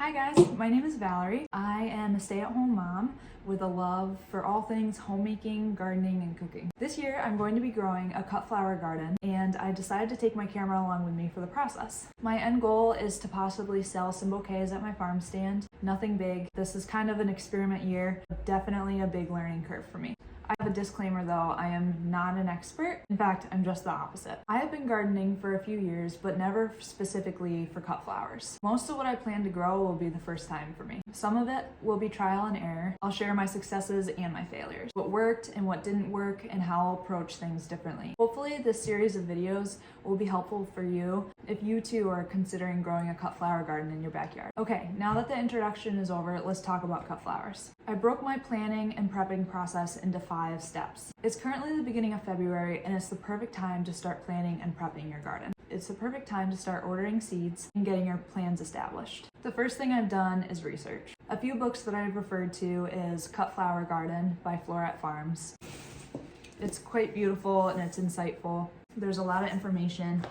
Hi guys, my name is Valerie. I am a stay-at-home mom with a love for all things homemaking, gardening, and cooking. This year I'm going to be growing a cut flower garden, and I decided to take my camera along with me for the process. My end goal is to possibly sell some bouquets at my farm stand. Nothing big. This is kind of an experiment year, definitely a big learning curve for me. I have a disclaimer though, I am not an expert. In fact, I'm just the opposite. I have been gardening for a few years, but never specifically for cut flowers. Most of what I plan to grow will be the first time for me. Some of it will be trial and error. I'll share my successes and my failures, what worked and what didn't work, and how I'll approach things differently. Hopefully this series of videos will be helpful for you if you too are considering growing a cut flower garden in your backyard. Okay, now that the introduction is over, let's talk about cut flowers. I broke my planning and prepping process into 5 steps. It's currently the beginning of February, and it's the perfect time to start planning and prepping your garden. It's the perfect time to start ordering seeds and getting your plans established. The first thing I've done is research. A few books that I've referred to is Cut Flower Garden by Floret Farms. It's quite beautiful and it's insightful. There's a lot of information,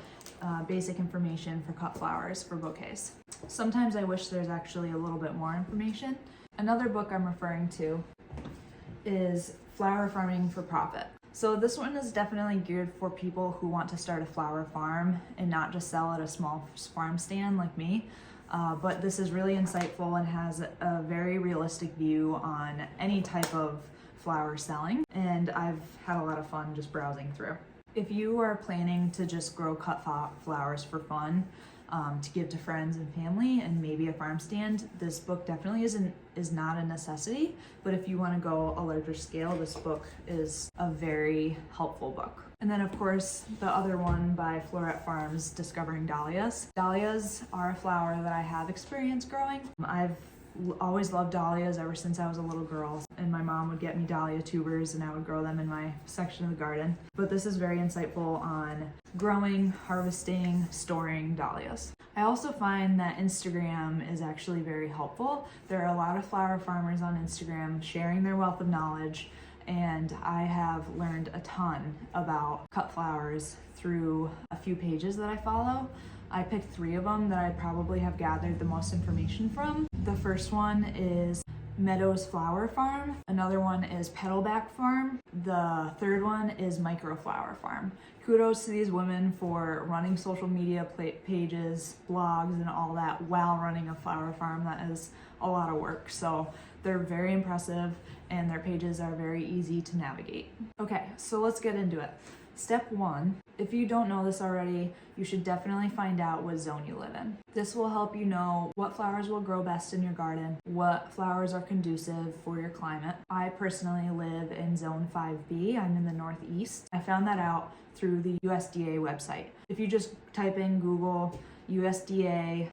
basic information for cut flowers for bouquets. Sometimes I wish there's actually a little bit more information. Another book I'm referring to is Flower Farming for Profit. So this one is definitely geared for people who want to start a flower farm and not just sell at a small farm stand like me. But this is really insightful and has a very realistic view on any type of flower selling, and I've had a lot of fun just browsing through. If you are planning to just grow cut flowers for fun, to give to friends and family and maybe a farm stand, this book definitely is not a necessity, but if you want to go a larger scale, this book is a very helpful book. And then of course the other one by Floret Farms, Discovering Dahlias. Dahlias are a flower that I have experience growing. I've always loved dahlias ever since I was a little girl, and my mom would get me dahlia tubers and I would grow them in my section of the garden. But this is very insightful on growing, harvesting, storing dahlias. I also find that Instagram is actually very helpful. There are a lot of flower farmers on Instagram sharing their wealth of knowledge, and I have learned a ton about cut flowers through a few pages that I follow. I picked 3 of them that I probably have gathered the most information from. The first one is Meadows Flower Farm. Another one is Petalback Farm. The third one is Microflower Farm. Kudos to these women for running social media pages, blogs, and all that while running a flower farm. That is a lot of work. So they're very impressive and their pages are very easy to navigate. Okay, so let's get into it. Step 1, if you don't know this already, you should definitely find out what zone you live in. This will help you know what flowers will grow best in your garden, what flowers are conducive for your climate. I personally live in zone 5B, I'm in the Northeast. I found that out through the USDA website. If you just type in Google USDA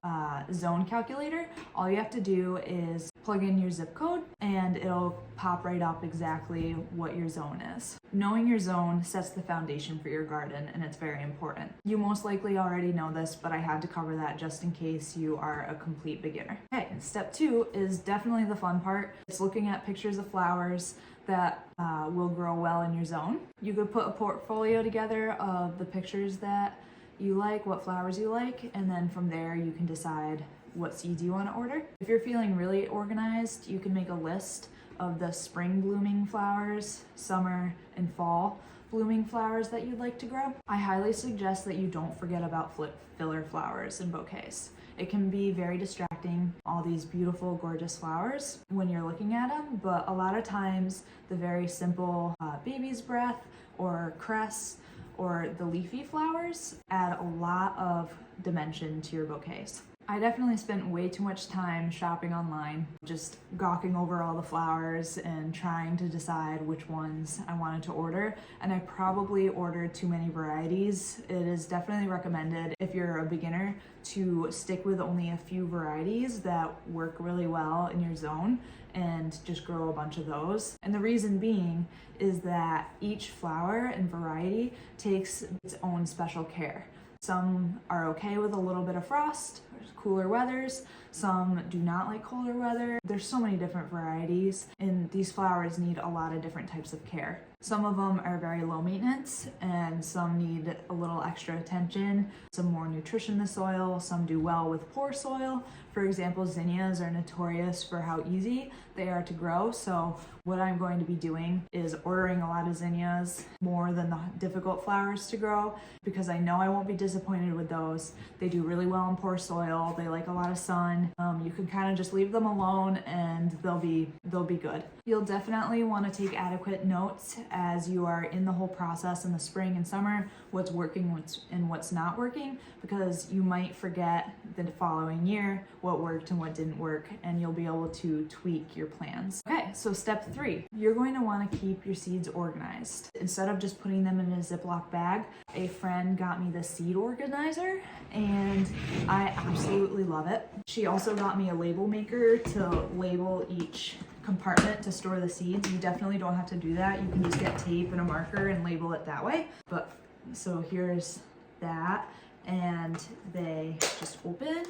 zone calculator, all you have to do is plug in your zip code and it'll pop right up exactly what your zone is. Knowing your zone sets the foundation for your garden, and it's very important. You most likely already know this, but I had to cover that just in case you are a complete beginner. Okay, step 2 is definitely the fun part. It's looking at pictures of flowers that will grow well in your zone. You could put a portfolio together of the pictures that you like, what flowers you like, and then from there you can decide what seeds you want to order. If you're feeling really organized, you can make a list of the spring blooming flowers, summer and fall blooming flowers that you'd like to grow. I highly suggest that you don't forget about filler flowers and bouquets. It can be very distracting, all these beautiful, gorgeous flowers when you're looking at them, but a lot of times the very simple baby's breath or cress or the leafy flowers add a lot of dimension to your bouquets. I definitely spent way too much time shopping online, just gawking over all the flowers and trying to decide which ones I wanted to order, and I probably ordered too many varieties. It is definitely recommended if you're a beginner to stick with only a few varieties that work really well in your zone and just grow a bunch of those. And the reason being is that each flower and variety takes its own special care. Some are okay with a little bit of frost, cooler weathers. Some do not like colder weather. There's so many different varieties, and these flowers need a lot of different types of care. Some of them are very low maintenance and some need a little extra attention, some more nutrition in the soil, some do well with poor soil. For example, zinnias are notorious for how easy they are to grow. So what I'm going to be doing is ordering a lot of zinnias, more than the difficult flowers to grow, because I know I won't be disappointed with those. They do really well in poor soil. They like a lot of sun. You can kind of just leave them alone and they'll be good. You'll definitely want to take adequate notes as you are in the whole process in the spring and summer, what's working and what's not working, because you might forget the following year what worked and what didn't work, and you'll be able to tweak your plans. Okay, so step 3, you're going to want to keep your seeds organized. Instead of just putting them in a Ziploc bag, a friend got me the seed organizer and I absolutely love it. She also got me a label maker to label each compartment to store the seeds. You definitely don't have to do that. You can just get tape and a marker and label it that way. But so here's that, and they just open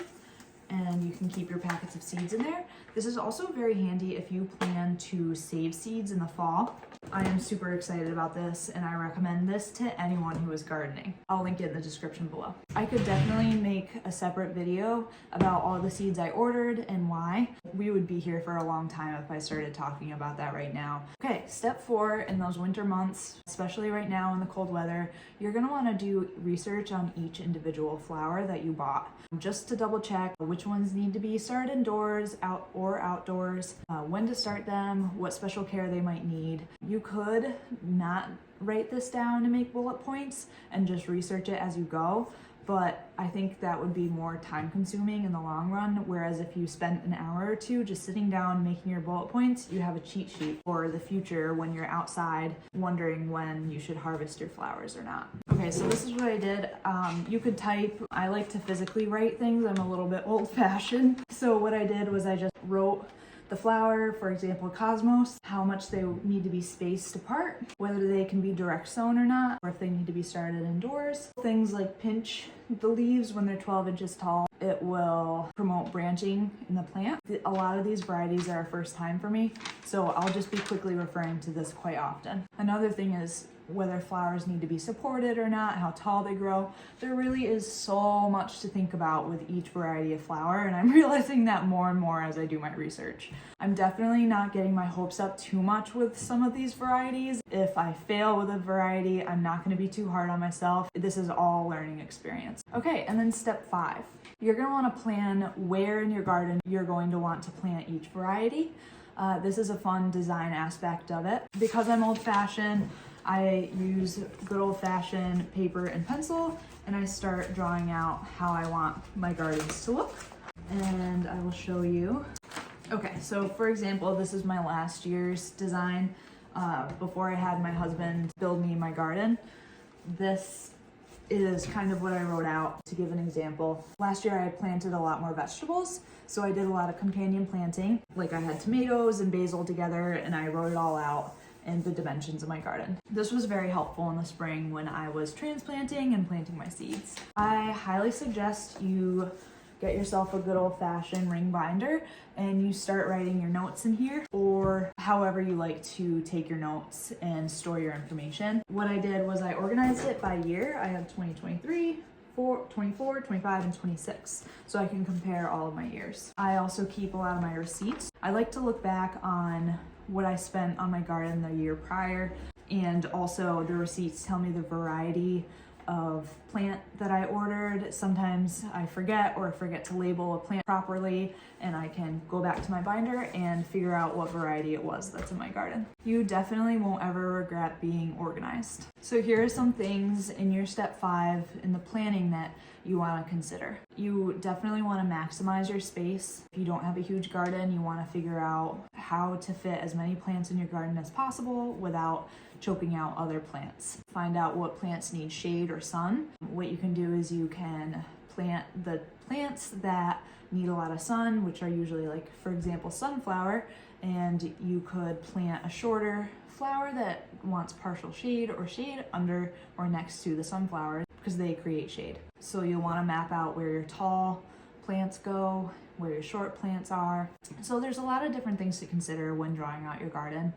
and you can keep your packets of seeds in there. This is also very handy if you plan to save seeds in the fall. I am super excited about this and I recommend this to anyone who is gardening. I'll link it in the description below. I could definitely make a separate video about all the seeds I ordered and why. We would be here for a long time if I started talking about that right now. Okay, step 4, in those winter months, especially right now in the cold weather, you're gonna wanna do research on each individual flower that you bought, just to double check which ones need to be started indoors or outdoors, when to start them, what special care they might need. You could not write this down and make bullet points and just research it as you go, but I think that would be more time consuming in the long run, whereas if you spent an hour or two just sitting down making your bullet points, you have a cheat sheet for the future when you're outside wondering when you should harvest your flowers or not. Okay, so this is what I did. You could type. I like to physically write things. I'm a little bit old-fashioned. So what I did was I just wrote the flower, for example, Cosmos, how much they need to be spaced apart, whether they can be direct sown or not, or if they need to be started indoors. Things like pinch the leaves when they're 12 inches tall. It will promote branching in the plant. A lot of these varieties are a first time for me, so I'll just be quickly referring to this quite often. Another thing is whether flowers need to be supported or not, how tall they grow. There really is so much to think about with each variety of flower, and I'm realizing that more and more as I do my research. I'm definitely not getting my hopes up too much with some of these varieties. If I fail with a variety, I'm not going to be too hard on myself. This is all learning experience. Okay, and then step 5. You're going to want to plan where in your garden you're going to want to plant each variety. This is a fun design aspect of it. Because I'm old-fashioned, I use good old-fashioned paper and pencil, and I start drawing out how I want my gardens to look. And I will show you. Okay, so for example, this is my last year's design before I had my husband build me my garden. This is kind of what I wrote out. To give an example, last year I planted a lot more vegetables, so I did a lot of companion planting. Like I had tomatoes and basil together, and I wrote it all out and the dimensions of my garden. This was very helpful in the spring when I was transplanting and planting my seeds. I highly suggest you get yourself a good old-fashioned ring binder and you start writing your notes in here, or however you like to take your notes and store your information. What I did was I organized it by year. I have 2023, 24, 25, and 26, so I can compare all of my years. I also keep a lot of my receipts. I like to look back on what I spent on my garden the year prior, and also the receipts tell me the variety of plant that I ordered. Sometimes I forget to label a plant properly, and I can go back to my binder and figure out what variety it was that's in my garden. You definitely won't ever regret being organized. So here are some things in your step 5 in the planning that you want to consider. You definitely want to maximize your space. If you don't have a huge garden, you want to figure out how to fit as many plants in your garden as possible without choking out other plants. Find out what plants need shade or sun. What you can do is you can plant the plants that need a lot of sun, which are usually, like, for example, sunflower, and you could plant a shorter flower that wants partial shade or shade under or next to the sunflower because they create shade. So you'll want to map out where your tall plants go, where your short plants are. So there's a lot of different things to consider when drawing out your garden.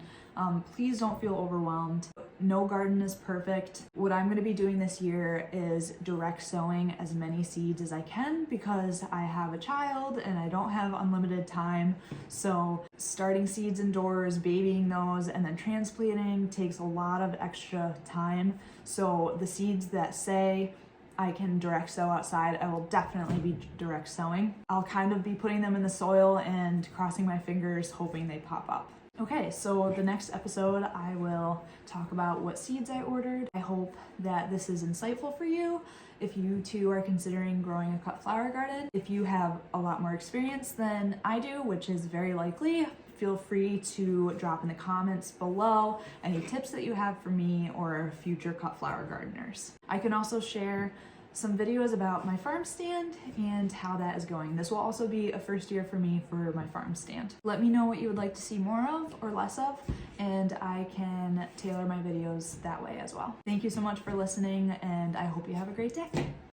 Please don't feel overwhelmed. No garden is perfect. What I'm going to be doing this year is direct sowing as many seeds as I can because I have a child and I don't have unlimited time. So starting seeds indoors, babying those, and then transplanting takes a lot of extra time. So the seeds that say I can direct sow outside, I will definitely be direct sowing. I'll kind of be putting them in the soil and crossing my fingers, hoping they pop up. Okay, so the next episode I will talk about what seeds I ordered. I hope that this is insightful for you if you too are considering growing a cut flower garden. If you have a lot more experience than I do, which is very likely, feel free to drop in the comments below any tips that you have for me or future cut flower gardeners. I can also share some videos about my farm stand and how that is going. This will also be a first year for me for my farm stand. Let me know what you would like to see more of or less of, and I can tailor my videos that way as well. Thank you so much for listening, and I hope you have a great day.